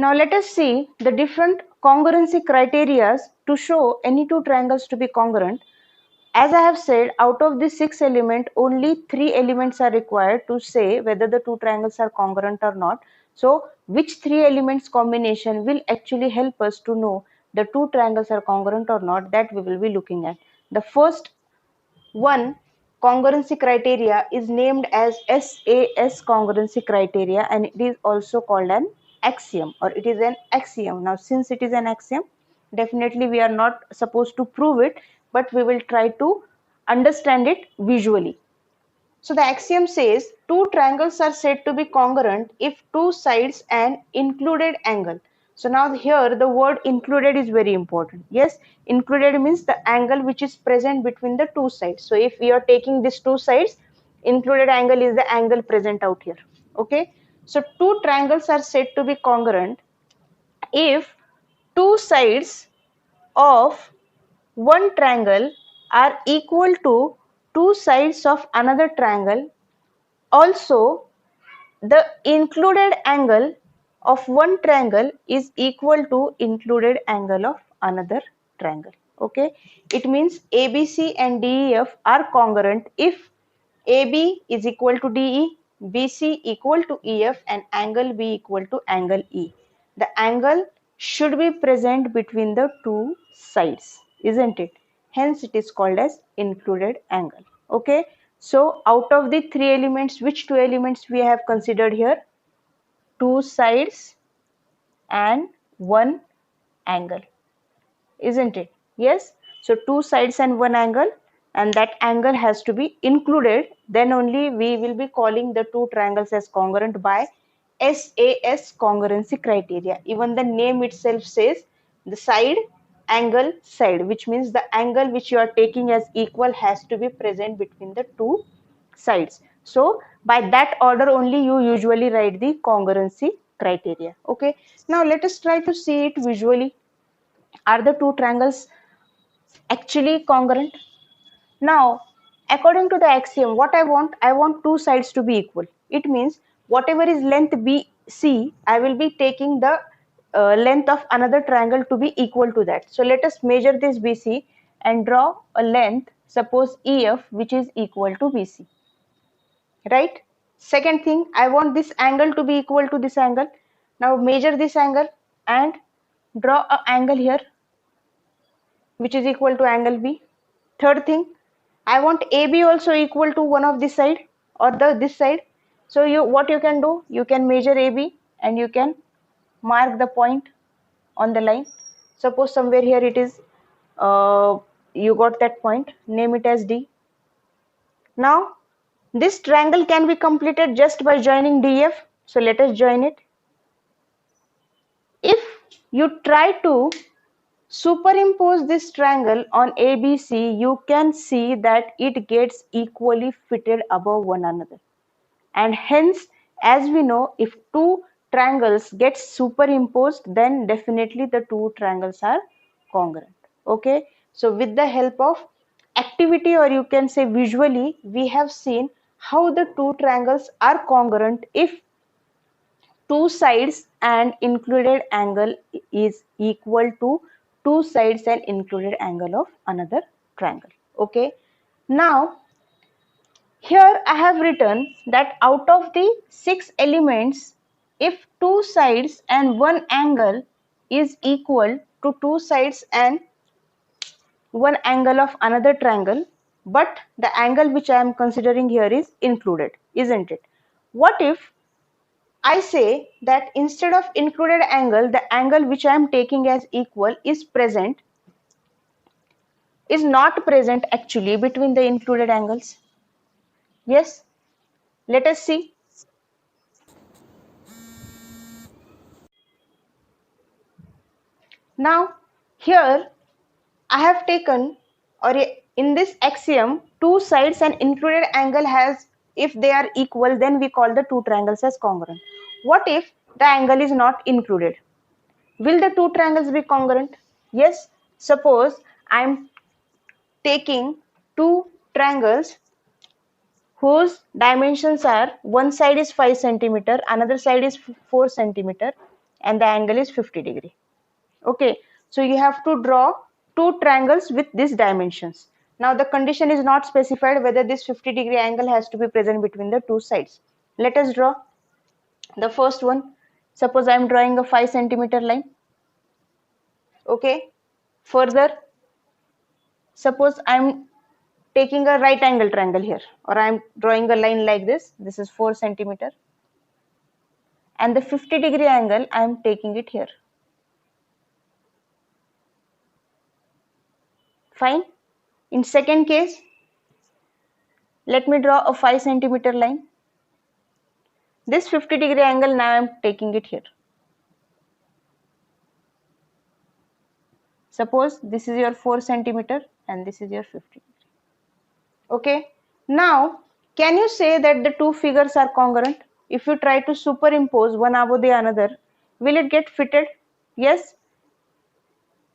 Now let us see the different congruency criteria to show any two triangles to be congruent. As I have said, out of the 6 elements, only 3 elements are required to say whether the two triangles are congruent or not. So, which 3 elements combination will actually help us to know the two triangles are congruent or not, that we will be looking at. The first one congruency criteria is named as SAS congruency criteria, and it is also called an axiom, or it is an axiom. Now, since it is an axiom, definitely we are not supposed to prove it, but we will try to understand it visually. So the axiom says two triangles are said to be congruent if two sides and included angle. So now here the word included is very important. Yes, included means the angle which is present between the two sides. So if we are taking these two sides, included angle is the angle present out here. Okay. So two triangles are said to be congruent if two sides of one triangle are equal to two sides of another triangle. Also, the included angle of one triangle is equal to included angle of another triangle. Okay, it means ABC and DEF are congruent if AB is equal to DE, BC equal to EF, and angle B equal to angle E. The angle should be present between the two sides, isn't it? Hence, it is called as included angle. Okay. So, out of the 3 elements, which 2 elements we have considered here? 2 sides and 1 angle, isn't it? Yes. So, 2 sides and 1 angle, and that angle has to be included. Then only we will be calling the two triangles as congruent by SAS congruency criteria. Even the name itself says the side, angle, side, which means the angle which you are taking as equal has to be present between the two sides. So by that order only you usually write the congruency criteria. Okay. Now let us try to see it visually. Are the two triangles actually congruent? Now, according to the axiom, what I want two sides to be equal. It means whatever is length BC, I will be taking the length of another triangle to be equal to that. So let us measure this BC and draw a length, suppose EF, which is equal to BC. Right? Second thing, I want this angle to be equal to this angle. Now measure this angle and draw an angle here, which is equal to angle B. Third thing, I want AB also equal to one of this side or this side. So what you can do, you can measure AB and you can mark the point on the line. Suppose somewhere here it is, you got that point, name it as D. Now this triangle can be completed just by joining DF. So let us join it. If you try to superimpose this triangle on ABC, you can see that it gets equally fitted above one another. And hence, as we know, if two triangles get superimposed, then definitely the two triangles are congruent. Okay. So with the help of activity, or you can say visually, we have seen how the two triangles are congruent if two sides and included angle is equal to two sides and included angle of another triangle. Okay. Now here I have written that out of the 6 elements, if two sides and one angle is equal to two sides and one angle of another triangle, but the angle which I am considering here is included, isn't it? What if I say that instead of included angle, the angle which I am taking as equal is not present actually between the included angles? Yes, let us see. Now here I have taken, or in this axiom, two sides and included angle has, if they are equal, then we call the two triangles as congruent. What if the angle is not included? Will the two triangles be congruent? Yes. Suppose I am taking two triangles whose dimensions are, one side is 5 centimeter, another side is 4 centimeter. and the angle is 50 degree. Okay, so you have to draw two triangles with these dimensions. Now the condition is not specified whether this 50 degree angle has to be present between the two sides. Let us draw the first one. Suppose I am drawing a 5 centimeter line. Okay, further, suppose I am taking a right angle triangle here, or I am drawing a line like this. This is 4 centimeter, and the 50 degree angle I am taking it here. Fine. In second case, let me draw a 5 centimeter line. This 50 degree angle, now I am taking it here. Suppose this is your 4 centimeter and this is your 50 degree. Okay. Now, can you say that the two figures are congruent? If you try to superimpose one above the another, will it get fitted? Yes.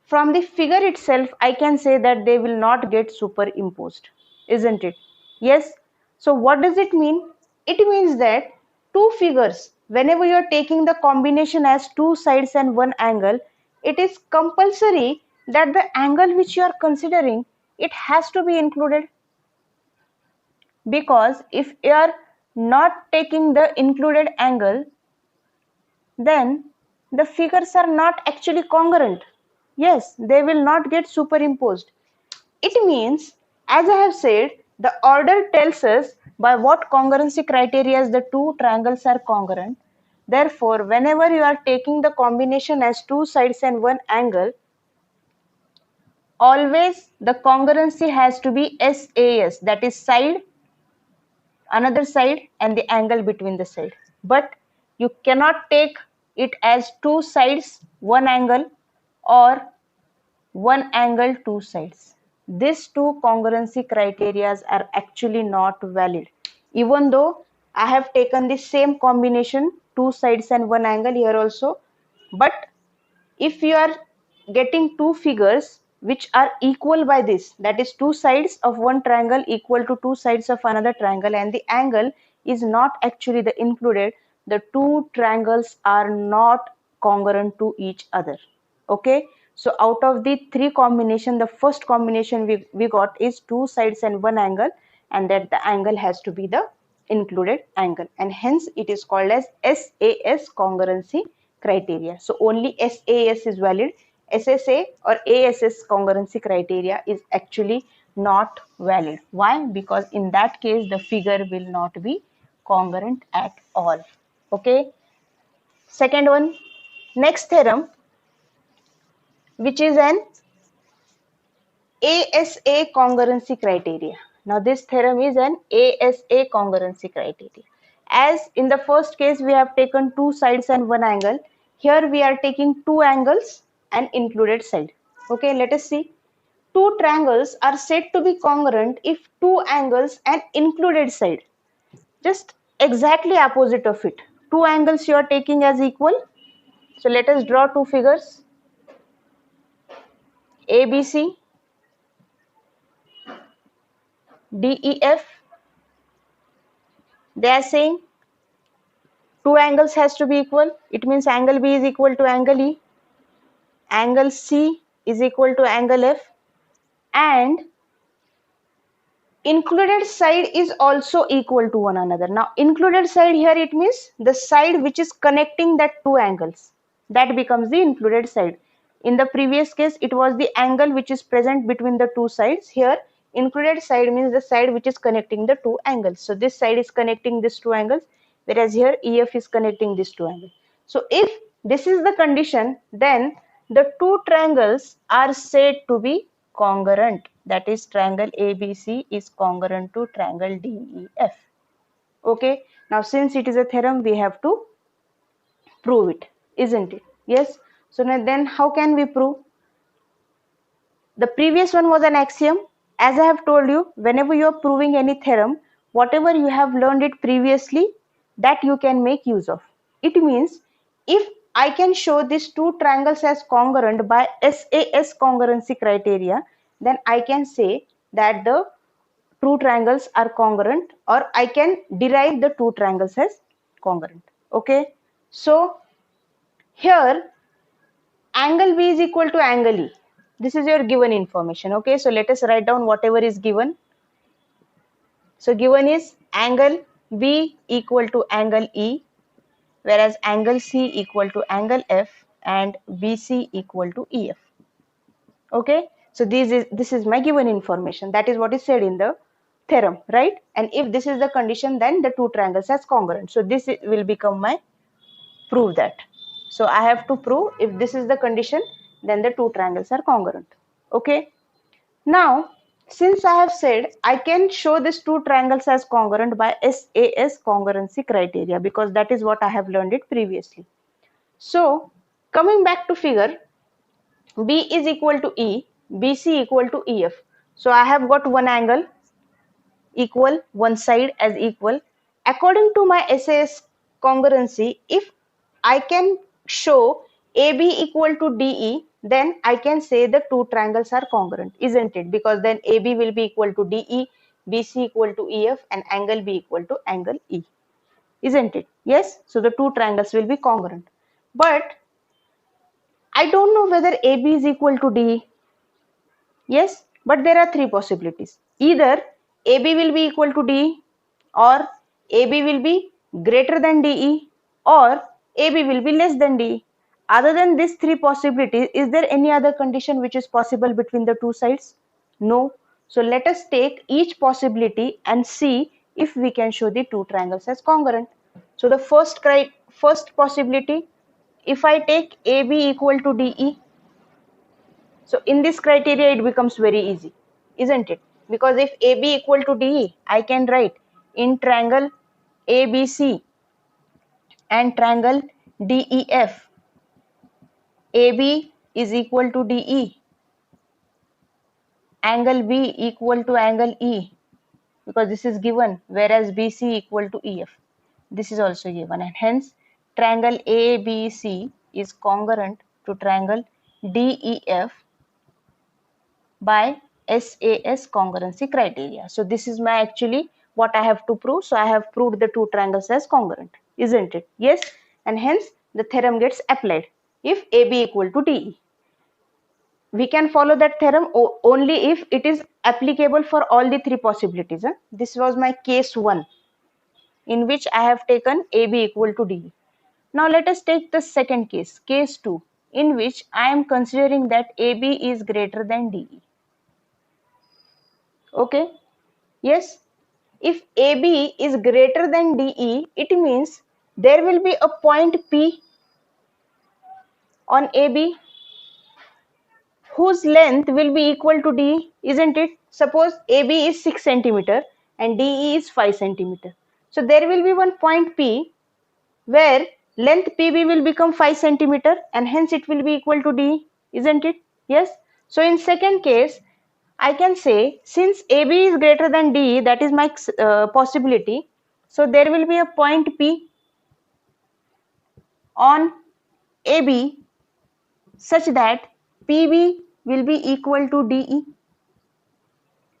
From the figure itself, I can say that they will not get superimposed, isn't it? Yes. So what does it mean? It means that two figures, whenever you are taking the combination as two sides and one angle, it is compulsory that the angle which you are considering, it has to be included. Because if you are not taking the included angle, then the figures are not actually congruent. Yes, they will not get superimposed. It means, as I have said, the order tells us by what congruency criteria the two triangles are congruent. Therefore, whenever you are taking the combination as two sides and one angle, always the congruency has to be SAS, that is side, another side, and the angle between the side. But you cannot take it as two sides, one angle, or one angle, two sides. These two congruency criteria are actually not valid. Even though I have taken the same combination, two sides and one angle here also, but if you are getting two figures which are equal by this, that is two sides of one triangle equal to two sides of another triangle, and the angle is not actually the included, the two triangles are not congruent to each other. Okay, so out of the three combination, the first combination we got is two sides and one angle, and that the angle has to be the included angle, and hence it is called as SAS congruency criteria. So only SAS is valid. SSA or ASS congruency criteria is actually not valid. Why? Because in that case the figure will not be congruent at all. Okay. Second one, next theorem, which is an ASA congruency criteria. Now this theorem is an ASA congruency criteria. As in the first case we have taken two sides and one angle, here we are taking two angles and included side. Okay, let us see. Two triangles are said to be congruent if two angles and included side. Just exactly opposite of it. Two angles you are taking as equal. So let us draw two figures. ABC, DEF. They are saying two angles has to be equal. It means angle B is equal to angle E. Angle C is equal to angle F. And included side is also equal to one another. Now included side here, it means the side which is connecting that two angles. That becomes the included side. In the previous case, it was the angle which is present between the two sides. Here, included side means the side which is connecting the two angles. So this side is connecting these two angles, whereas here EF is connecting these two angles. So if this is the condition, then the two triangles are said to be congruent. That is, triangle ABC is congruent to triangle DEF. Okay. Now since it is a theorem, we have to prove it, isn't it? Yes. So then how can we prove? The previous one was an axiom. As I have told you, whenever you are proving any theorem, whatever you have learned it previously, that you can make use of. It means if I can show these two triangles as congruent by SAS congruency criteria, then I can say that the two triangles are congruent, or I can derive the two triangles as congruent. Okay. So Here angle B is equal to angle E. This is your given information. Okay, so let us write down whatever is given. So given is angle B equal to angle E, whereas angle C equal to angle F and BC equal to EF. Okay, so this is my given information. That is what is said in the theorem, right? And if this is the condition, then the two triangles are congruent. So this will become my prove that. So I have to prove if this is the condition, then the two triangles are congruent. Okay. Now, since I have said I can show these two triangles as congruent by SAS congruency criteria, because that is what I have learned it previously. So coming back to figure, B is equal to E, BC equal to EF. So I have got one angle equal, one side as equal. According to my SAS congruency, if I can show AB equal to DE, then I can say the two triangles are congruent, isn't it? Because then AB will be equal to DE, BC equal to EF, and angle B equal to angle E, isn't it? Yes, so the two triangles will be congruent. But I don't know whether AB is equal to DE. Yes, but there are three possibilities. Either AB will be equal to DE, or AB will be greater than DE, or AB will be less than DE. Other than these three possibilities, is there any other condition which is possible between the two sides? No. So let us take each possibility and see if we can show the two triangles as congruent. So the first possibility, if I take AB equal to DE, so in this criteria, it becomes very easy, isn't it? Because if AB equal to DE, I can write in triangle ABC and triangle DEF, AB is equal to DE, angle B equal to angle E, because this is given, whereas BC equal to EF. This is also given, and hence triangle ABC is congruent to triangle DEF by SAS congruency criteria. So this is my actually what I have to prove. So I have proved the two triangles as congruent, isn't it? Yes, and hence the theorem gets applied if AB equal to DE. We can follow that theorem only if it is applicable for all the three possibilities. This was my case 1, in which I have taken AB equal to DE. Now let us take the second case, case 2, in which I am considering that AB is greater than DE. Okay. Yes, if AB is greater than DE, it means there will be a point P on AB whose length will be equal to DE, isn't it? Suppose AB is 6 centimeter and DE is 5 centimeter. So there will be one point P where length PB will become 5 centimeter and hence it will be equal to DE, isn't it? Yes. So in second case, I can say since AB is greater than DE, that is my possibility. So there will be a point P on AB such that PB will be equal to DE.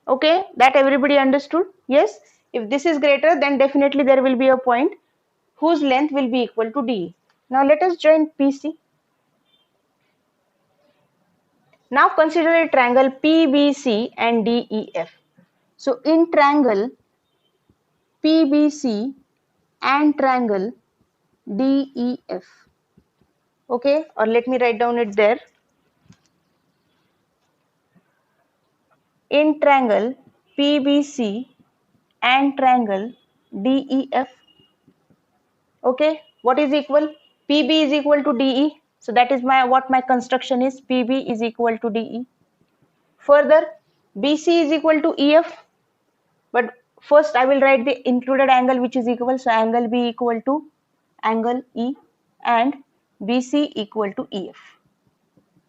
Okay, that everybody understood? Yes. If this is greater, then definitely there will be a point whose length will be equal to DE. Now let us join PC. Now consider a triangle PBC and DEF. So in triangle PBC and triangle DEF. Okay, or let me write down it there. In triangle PBC and triangle DEF. Okay, what is equal? PB is equal to DE. So that is what my construction is. PB is equal to DE. Further, BC is equal to EF. But first I will write the included angle which is equal. So angle B equal to angle E and BC equal to EF.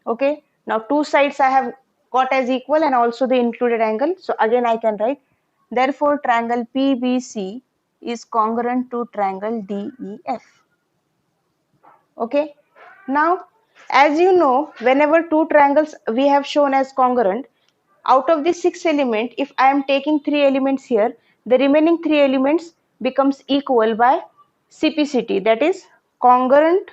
Okay. Now two sides I have got as equal and also the included angle. So again I can write, therefore triangle PBC is congruent to triangle DEF. Okay. Now as you know, whenever two triangles we have shown as congruent, out of the 6 element, if I am taking 3 elements here, the remaining 3 elements becomes equal by CPCT, that is congruent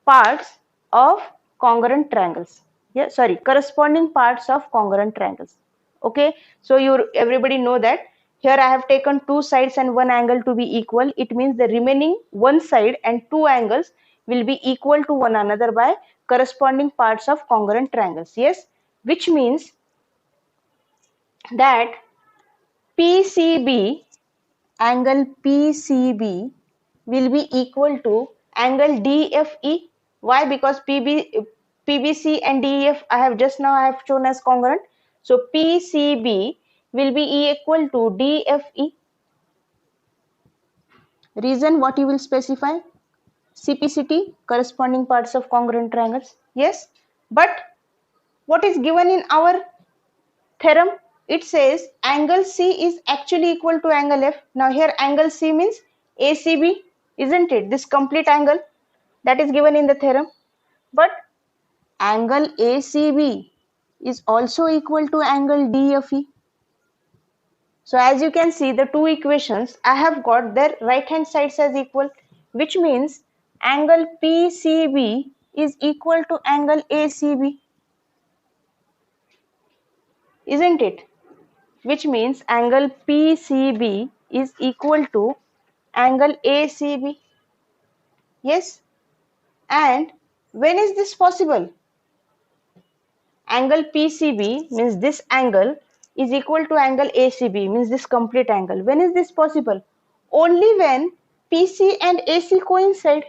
parts of congruent triangles. Yeah, sorry, corresponding parts of congruent triangles. Okay, so everybody know that here I have taken two sides and one angle to be equal. It means the remaining one side and two angles will be equal to one another by corresponding parts of congruent triangles. Yes, which means that PCB, angle PCB will be equal to angle DFE. Why? Because PBC and DEF I have shown as congruent. So PCB will be equal to DFE. Reason what you will specify? CPCT, corresponding parts of congruent triangles. Yes, but what is given in our theorem? It says angle C is actually equal to angle F. Now here angle C means ACB, isn't it? This complete angle that is given in the theorem. But angle ACB is also equal to angle DFE. So as you can see, the two equations, I have got their right hand sides as equal, which means angle PCB is equal to angle ACB, isn't it? Which means angle PCB is equal to angle ACB. Yes, and when is this possible? Angle PCB means this angle is equal to angle ACB, means this complete angle. When is this possible? Only when PC and AC coincide.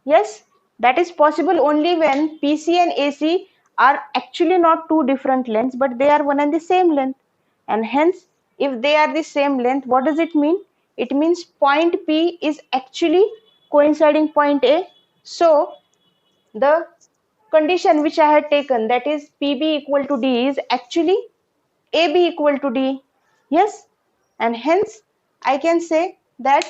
Yes, that is possible only when PC and AC are actually not two different lengths, but they are one and the same length. And hence, if they are the same length, what does it mean? It means point P is actually coinciding point A. So, the condition which I had taken, that is PB equal to D, is actually AB equal to D. Yes, and hence I can say that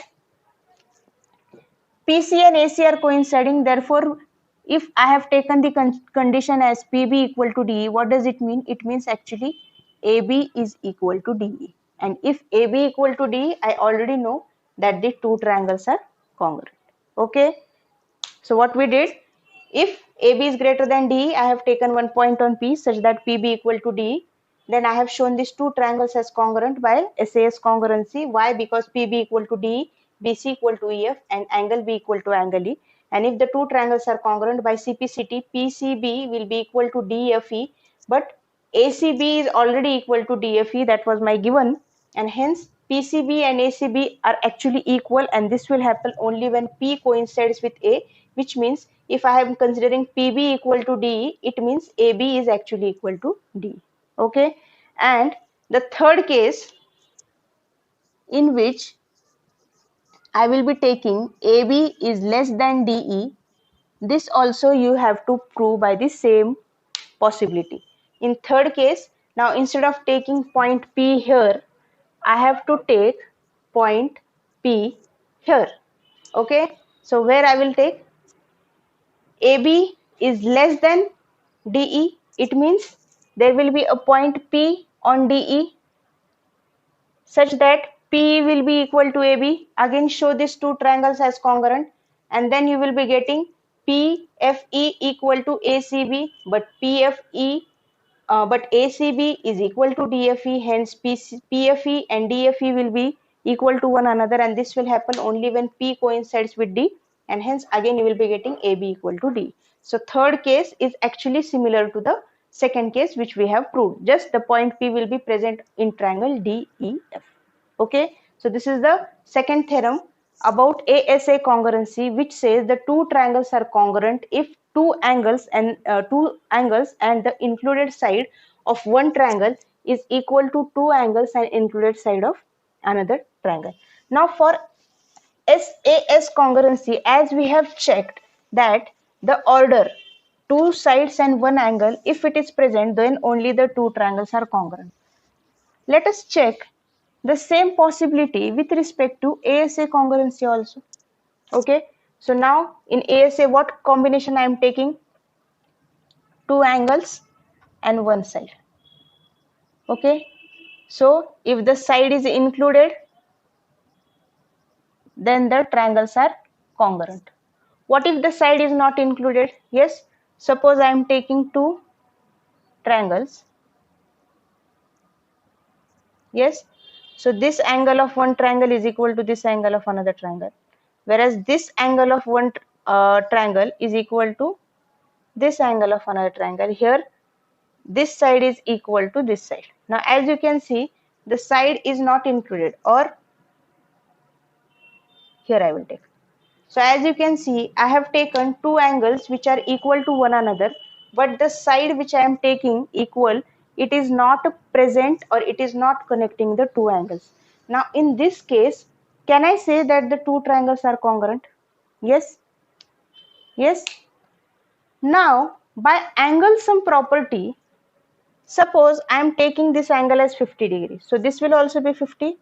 PC and AC are coinciding. Therefore, if I have taken the condition as PB equal to DE, what does it mean? It means actually AB is equal to DE. And if AB equal to DE, I already know that the two triangles are congruent. Okay. So what we did, if AB is greater than DE, I have taken one point on P such that PB equal to DE. Then I have shown these two triangles as congruent by SAS congruency. Why? Because PB equal to DE, BC equal to EF, and angle B equal to angle E. And if the two triangles are congruent by CPCT, PCB will be equal to DFE, but ACB is already equal to DFE. That was my given, and hence PCB and ACB are actually equal, and this will happen only when P coincides with A, which means if I am considering PB equal to DE, it means AB is actually equal to D. Okay, and the third case in which I will be taking AB is less than DE, this also you have to prove by the same possibility. In third case, now instead of taking point P here, I have to take point P here. Okay, so where I will take AB is less than DE, it means there will be a point P on DE such that P will be equal to AB. Again, show these two triangles as congruent, and then you will be getting PFE equal to ACB, but but ACB is equal to DFE, hence PFE and DFE will be equal to one another, and this will happen only when P coincides with D, and hence again you will be getting AB equal to D. So third case is actually similar to the second case which we have proved, just the point P will be present in triangle DEF. Okay, so this is the second theorem about ASA congruency, which says the two triangles are congruent if two angles and the included side of one triangle is equal to two angles and included side of another triangle. Now for SAS congruency, as we have checked that the order two sides and one angle, if it is present, then only the two triangles are congruent. Let us check the same possibility with respect to ASA congruency also. Okay, so now in ASA, what combination I am taking? Two angles and one side. Okay, So if the side is included, then the triangles are congruent. What if the side is not included? Yes, suppose I am taking two triangles. Yes, so this angle of one triangle is equal to this angle of another triangle, whereas this angle of one triangle is equal to this angle of another triangle. Here this side is equal to this side. Now as you can see, the side is not included, or here I will take. So as you can see, I have taken two angles which are equal to one another, but the side which I am taking equal, it is not present, or it is not connecting the two angles. Now in this case, can I say that the two triangles are congruent? Yes. Yes. Now by angle sum property, suppose I am taking this angle as 50 degrees. So this will also be 50.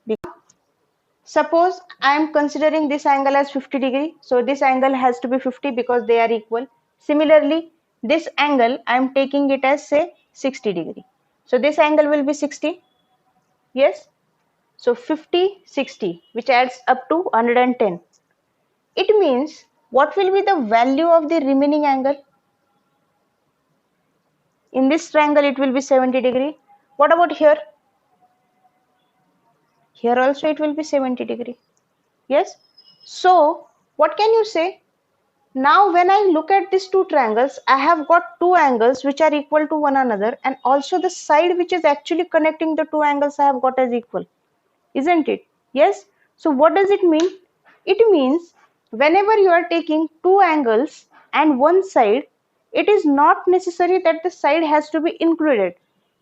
Suppose I am considering this angle as 50 degree. So this angle has to be 50 because they are equal. Similarly, this angle I am taking it as say 60 degree. So this angle will be 60. Yes. So 50, 60, which adds up to 110. It means what will be the value of the remaining angle? In this triangle it will be 70 degree. What about here? Here also it will be 70 degree. Yes. So what can you say? Now when I look at these two triangles, I have got two angles which are equal to one another, and also the side which is actually connecting the two angles I have got as equal. Isn't it? Yes. So what does it mean? It means whenever you are taking two angles and one side, it is not necessary that the side has to be included.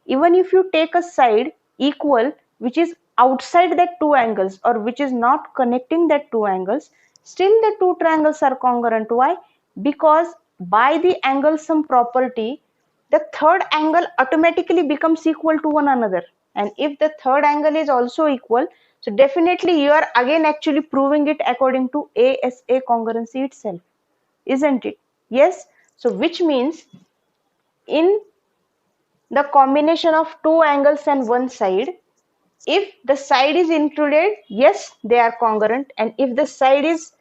Even if you take a side equal which is outside that two angles, or which is not connecting that two angles, still the two triangles are congruent. Why? Because by the angle sum property, the third angle automatically becomes equal to one another. And if the third angle is also equal, so definitely you are again actually proving it according to ASA congruency itself, isn't it? Yes. So which means in the combination of two angles and one side, if the side is included, yes, they are congruent, and if the side is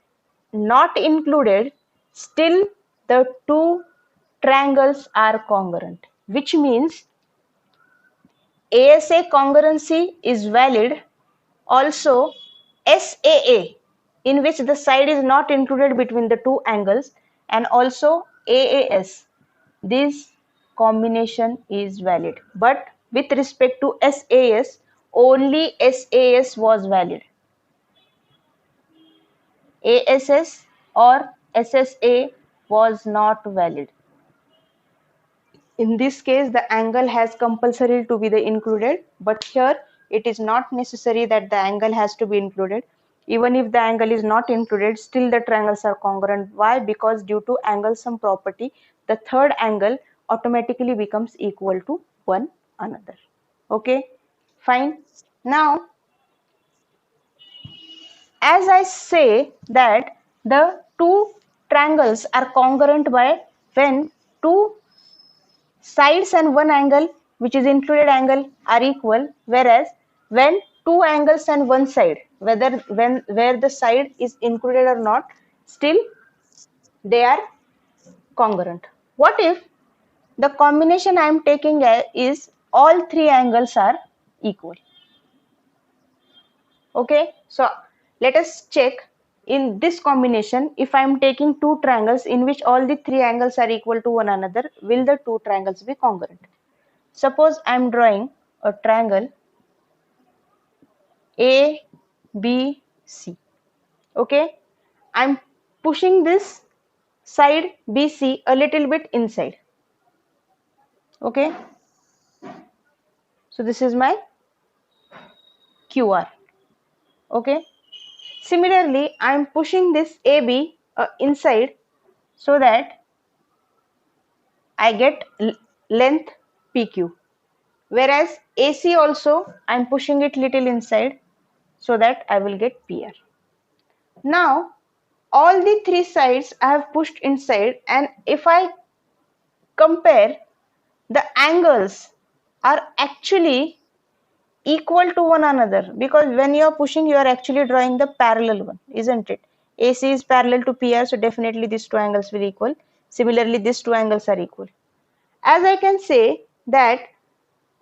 not included, still the two triangles are congruent, which means ASA congruency is valid. Also SAA, in which the side is not included between the two angles, and also AAS, this combination is valid. But with respect to SAS, only SAS was valid. ASS or SSA was not valid. In this case, the angle has compulsory to be the included, but here it is not necessary that the angle has to be included. Even if the angle is not included, still the triangles are congruent. Why? Because due to angle sum property, the third angle automatically becomes equal to one another. Okay, fine. Now, as I say that the two triangles are congruent by when two sides and one angle which is included angle are equal, whereas when two angles and one side, where the side is included or not, still they are congruent. What if the combination I am taking is all three angles are equal? Okay, so let us check in this combination. If I am taking two triangles in which all the three angles are equal to one another, will the two triangles be congruent? Suppose I am drawing a triangle ABC. Okay, I am pushing this side BC a little bit inside. Okay, so this is my QR. Okay, similarly I am pushing this AB inside, so that I get length PQ. Whereas AC also I am pushing it little inside, so that I will get PR. Now all the three sides I have pushed inside, and if I compare, the angles are actually equal to one another, because when you are pushing, you are actually drawing the parallel one, isn't it? AC is parallel to PR, so definitely these two angles will equal. Similarly, these two angles are equal. As I can say that,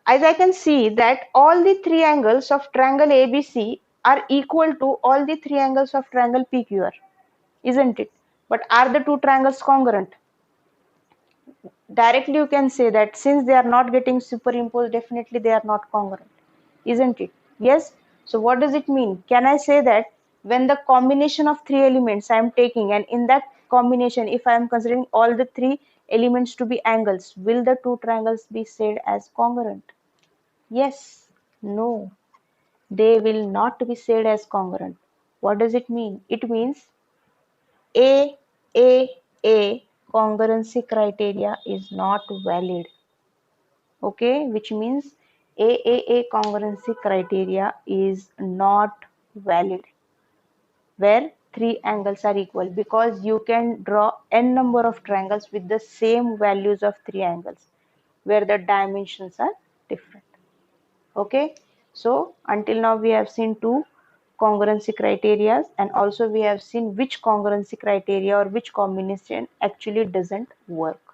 as I can see that all the three angles of triangle ABC are equal to all the three angles of triangle PQR, isn't it? But are the two triangles congruent? Directly you can say that since they are not getting superimposed, definitely they are not congruent, isn't it? Yes. So what does it mean? Can I say that when the combination of three elements I am taking, and in that combination, if I am considering all the three elements to be angles, will the two triangles be said as congruent? Yes. No, they will not be said as congruent. What does it mean? It means A, A congruency criteria is not valid. Okay, which means A congruency criteria is not valid where three angles are equal, because you can draw n number of triangles with the same values of three angles where the dimensions are different. Okay, so until now we have seen two congruency criteria, and also we have seen which congruency criteria or which combination actually doesn't work.